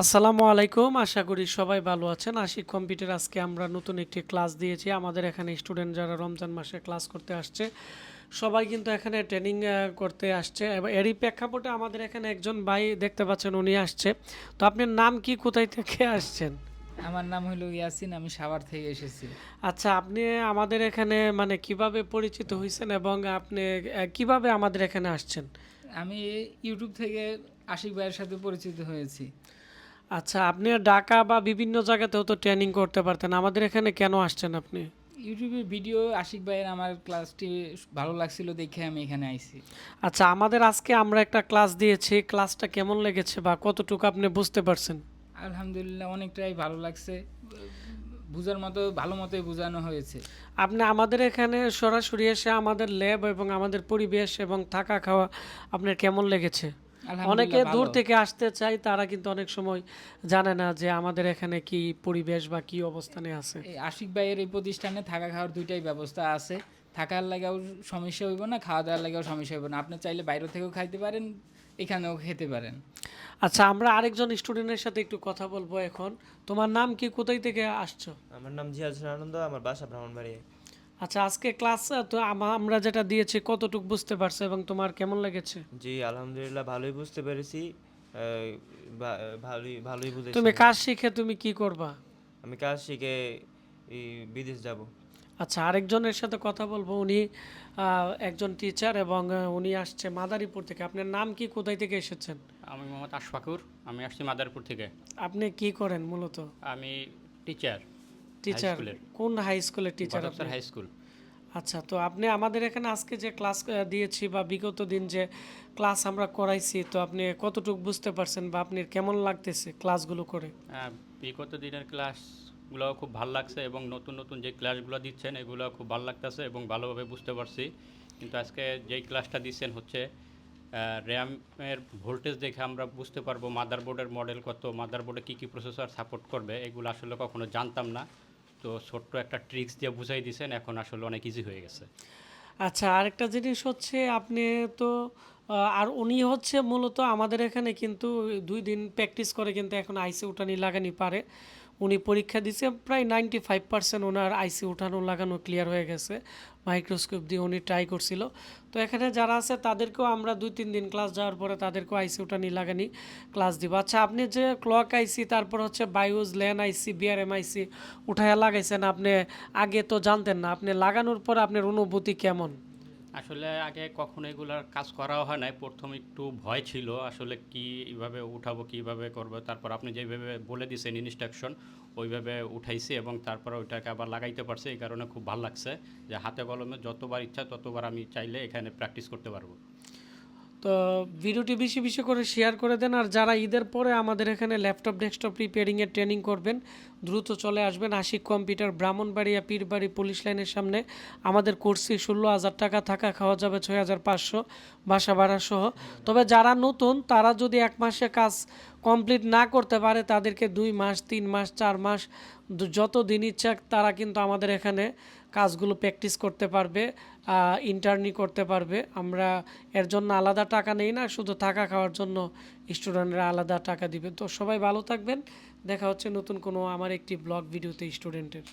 আসসালামু আলাইকুম। আশা করি সবাই ভালো আছেন। আশিক কম্পিউটার আজকে আমরা নতুন একটি ক্লাস দিয়েছি। আমাদের এখানে স্টুডেন্ট যারা রমজান মাসে ক্লাস করতে আসছে, সবাই কিন্তু এখানে ট্রেনিং করতে আসছে এবং এরই প্রেক্ষাপটে আমাদের এখানে একজন ভাই দেখতে পাচ্ছেন উনি আসছে। তো আপনার নাম কি, কোথায় থেকে আসছেন? আমার নাম হলো ইয়াসিন, আমি সাভার থেকে এসেছি। আচ্ছা, আপনি আমাদের এখানে মানে কিভাবে পরিচিত হয়েছেন এবং আপনি কিভাবে আমাদের এখানে আসছেন? আমি ইউটিউব থেকে আশিক ভাইয়ের সাথে পরিচিত হয়েছি। আচ্ছা, আপনি ঢাকা বা বিভিন্ন জায়গাতেও তো ট্রেনিং করতে পারতেন, আমাদের এখানে কেন আসছেন আপনি? ইউটিউবের ভিডিও আশিক ভাইয়ের আমার ক্লাসটি ভালো লাগছিল দেখে আমি এখানে আইছি। আচ্ছা, আমাদের আজকে আমরা একটা ক্লাস দিয়েছি, ক্লাসটা কেমন লেগেছে বা কতটুকু আপনি বুঝতে পারছেন? আলহামদুলিল্লাহ অনেকটাই ভালো লাগছে, বুঝার মতো ভালো মতোই বোঝানো হয়েছে। আপনি আমাদের এখানে সরাসরি এসে আমাদের ল্যাব এবং আমাদের পরিবেশ এবং থাকা খাওয়া আপনার কেমন লেগেছে? অনেকে আলহামদুলিল্লাহ দূর ভালো। থেকে আসতে চায়, তারা কিন্তু অনেক সময় জানে না যে আমাদের এখানে কি পরিবেশ বা কি অবস্থানে আছে। এই আশিক ভাইয়ের এই প্রতিষ্ঠানে থাকা খাওয়ার দুইটাই ব্যবস্থা আছে। থাকার লাগেও সমস্যা হইব না, খাওয়া দাওয়ার লাগেও সমস্যা হইব না। আপনি চাইলে বাইরে থেকেও খাইতে পারেন, এখানেও খেতে পারেন। আচ্ছা, আমরা আরেকজন স্টুডেন্টের সাথে একটু কথা বলবো এখন। তোমার নাম কি, কোথায় থেকে আসছো? আমার নাম জিয়াদ হোসেন আনন্দ, আমার বাসা ব্রাহ্মণবাড়িয়া। আচ্ছা, আজকে ক্লাস তো আমরা যেটা দিয়েছি কতটুকু বুঝতে পারছো এবং তোমার কেমন লেগেছে? জি আলহামদুলিল্লাহ ভালোই বুঝতে পেরেছি। ভালোই ভালোই তুমি বুঝেছেন। কাজ শিখে তুমি কি করবা? আমি কাজ শিখে এই বিদেশ যাব। আচ্ছা, আরেকজনের সাথে কথা বলবো। উনি একজন টিচার এবং উনি আসছে মাদারীপুর থেকে। আপনার নাম কি, কোথায় থেকে এসেছেন? আমি মোহাম্মদ আশফাকুর। আমি আসছি মাদারীপুর থেকে। আপনি কি করেন মূলত? আমি টিচার, হাই টিচার? স্কুলের, কোন হাই স্কুলের টিচার গদবসর আপনি? High school. আচ্ছা, তো আপনি আমাদের এখানে আজকে যে ক্লাস দিয়েছি বা বিগত দিন যে ক্লাস আমরা করাইছি, তো আপনি কতটুকু বুঝতে পারছেন বা আপনার কেমন লাগতেছে ক্লাসগুলো করে? বিগত দিনের ক্লাসগুলো খুব ভালো লাগছে এবং নতুন নতুন যে ক্লাসগুলো দিচ্ছেন এগুলো খুব ভালো লাগতেছে এবং ভালোভাবে বুঝতে পারছি। কিন্তু আজকে যেই ক্লাসটা দিচ্ছেন হচ্ছে র্যামের ভোল্টেজ দেখে আমরা বুঝতে পারবো মাদারবোর্ডের মডেল কত, মাদারবোর্ডে কী কী প্রসেসর সাপোর্ট করবে, এগুলো আসলে কখনো জানতাম না। তো ছোট্ট একটা ট্রিক্স দিয়ে বুঝাই দিয়েছেন, এখন আসলে অনেক ইজি হয়ে গেছে। আচ্ছা, আরেকটা জিনিস হচ্ছে আপনি তো আর উনি হচ্ছে মূলত আমাদের এখানে কিন্তু 2 দিন প্র্যাকটিস করে কিন্তু এখন আইসি উঠানি লাগানি পারে। উনি পরীক্ষা দিছে, প্রায় 95% ওনার আইসি উঠানো লাগানো ক্লিয়ার হয়ে গেছে। মাইক্রোস্কোপ দিয়ে উনি ট্রাই করছিল। তো এখানে যারা আছে তাদেরকেও আমরা 2-3 দিন ক্লাস যাওয়ার পরে তাদেরকেও আইসি উঠানি লাগানি ক্লাস দিব। আচ্ছা, আপনি যে ক্লক আইসি, তারপর হচ্ছে বায়োজ ল্যান আইসি, বিআরএম আইসি উঠায়া লাগাইছেন, আপনি আগে তো জানতেন না, আপনি লাগানোর পর আপনার অনুভূতি কেমন? আসলে আগে কখনো এগুলার কাজ করাও হয় নাই। প্রথম একটু ভয় ছিল আসলে কীভাবে উঠাবো, কীভাবে করবো। তারপর আপনি যেভাবে বলে দিয়েছেন ইনস্ট্রাকশন, ওইভাবে উঠাইছি এবং তারপরে ওইটাকে আবার লাগাইতে পারছি। এই কারণে খুব ভালো লাগছে যে হাতে কলমে যতবার ইচ্ছা ততবার আমি চাইলে এখানে প্র্যাকটিস করতে পারবো। তো ভিডিওটি বেশি বেশি করে শেয়ার করে দেন। আর যারা ঈদের পরে আমাদের এখানে ল্যাপটপ ডেস্কটপ রিপেয়ারিংয়ের ট্রেনিং করবেন, দ্রুত চলে আসবেন আশিক কম্পিউটার, ব্রাহ্মণবাড়িয়া পীরবাড়ি পুলিশ লাইনের সামনে। আমাদের কোর্সে 16,000 টাকা, থাকা খাওয়া যাবে 6,500, বাসা ভাড়া সহ। তবে যারা নতুন তারা যদি 1 মাসে কাজ কমপ্লিট না করতে পারে, তাদেরকে 2 মাস, 3 মাস, 4 মাস, যত দিন ইচ্ছা তারা কিন্তু আমাদের এখানে কাজগুলো প্র্যাকটিস করতে পারবে, ইন্টার্নি করতে পারবে। আমরা এর জন্য আলাদা টাকা নেই না, শুধু থাকা খাওয়ার জন্য স্টুডেন্টরা আলাদা টাকা দিবে। তো সবাই ভালো থাকবেন, দেখা হচ্ছে নতুন কোনো আমার একটি ব্লগ ভিডিওতে স্টুডেন্টের।